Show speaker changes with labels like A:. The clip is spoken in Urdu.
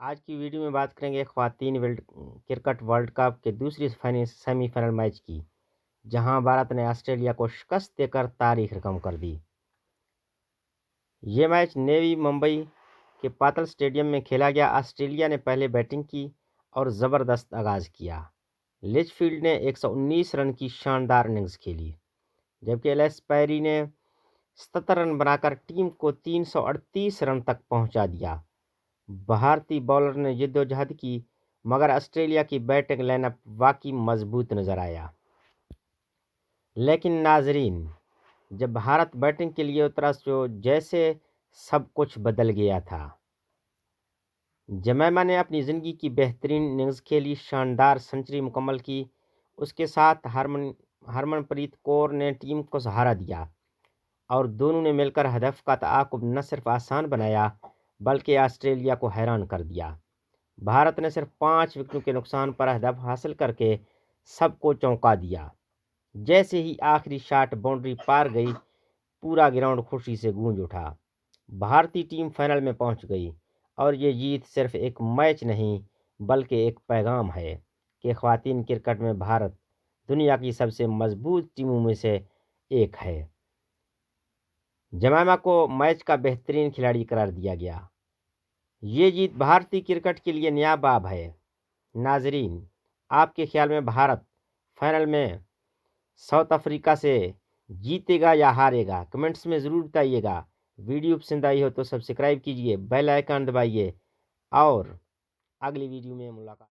A: آج کی ویڈیو میں بات کریں گے خواتین کرکٹ ورلڈ کپ کے دوسری سیمی فائنل میچ کی، جہاں بھارت نے آسٹریلیا کو شکست دے کر تاریخ رقم کر دی۔ یہ میچ نیوی ممبئی کے پاتل اسٹیڈیم میں کھیلا گیا۔ آسٹریلیا نے پہلے بیٹنگ کی اور زبردست آغاز کیا۔ لچفیلڈ نے 119 رن کی شاندار اننگز کھیلی، جبکہ ایلس پیری نے 77 رن بنا کر ٹیم کو 338 رن تک پہنچا دیا۔ بھارتی بولر نے جدوجہد کی، مگر آسٹریلیا کی بیٹنگ لائن اپ واقعی مضبوط نظر آیا۔ لیکن ناظرین، جب بھارت بیٹنگ کے لیے اترا تو جیسے سب کچھ بدل گیا تھا۔ جمیمہ نے اپنی زندگی کی بہترین اننگز کھیلی، شاندار سنچری مکمل کی۔ اس کے ساتھ ہرمن پریت کور نے ٹیم کو سہارا دیا اور دونوں نے مل کر ہدف کا تعاقب نہ صرف آسان بنایا بلکہ آسٹریلیا کو حیران کر دیا۔ بھارت نے صرف 5 وکٹوں کے نقصان پر ہدف حاصل کر کے سب کو چونکا دیا۔ جیسے ہی آخری شاٹ باؤنڈری پار گئی، پورا گراؤنڈ خوشی سے گونج اٹھا۔ بھارتی ٹیم فائنل میں پہنچ گئی اور یہ جیت صرف ایک میچ نہیں بلکہ ایک پیغام ہے کہ خواتین کرکٹ میں بھارت دنیا کی سب سے مضبوط ٹیموں میں سے ایک ہے۔ جمیمہ کو میچ کا بہترین کھلاڑی قرار دیا گیا۔ یہ جیت بھارتی کرکٹ کے لیے نیا باب ہے۔ ناظرین، آپ کے خیال میں بھارت فائنل میں ساؤتھ افریقہ سے جیتے گا یا ہارے گا؟ کمنٹس میں ضرور بتائیے گا۔ ویڈیو پسند آئی ہو تو سبسکرائب کیجیے، بیل آئیکن دبائیے اور اگلی ویڈیو میں ملاقات۔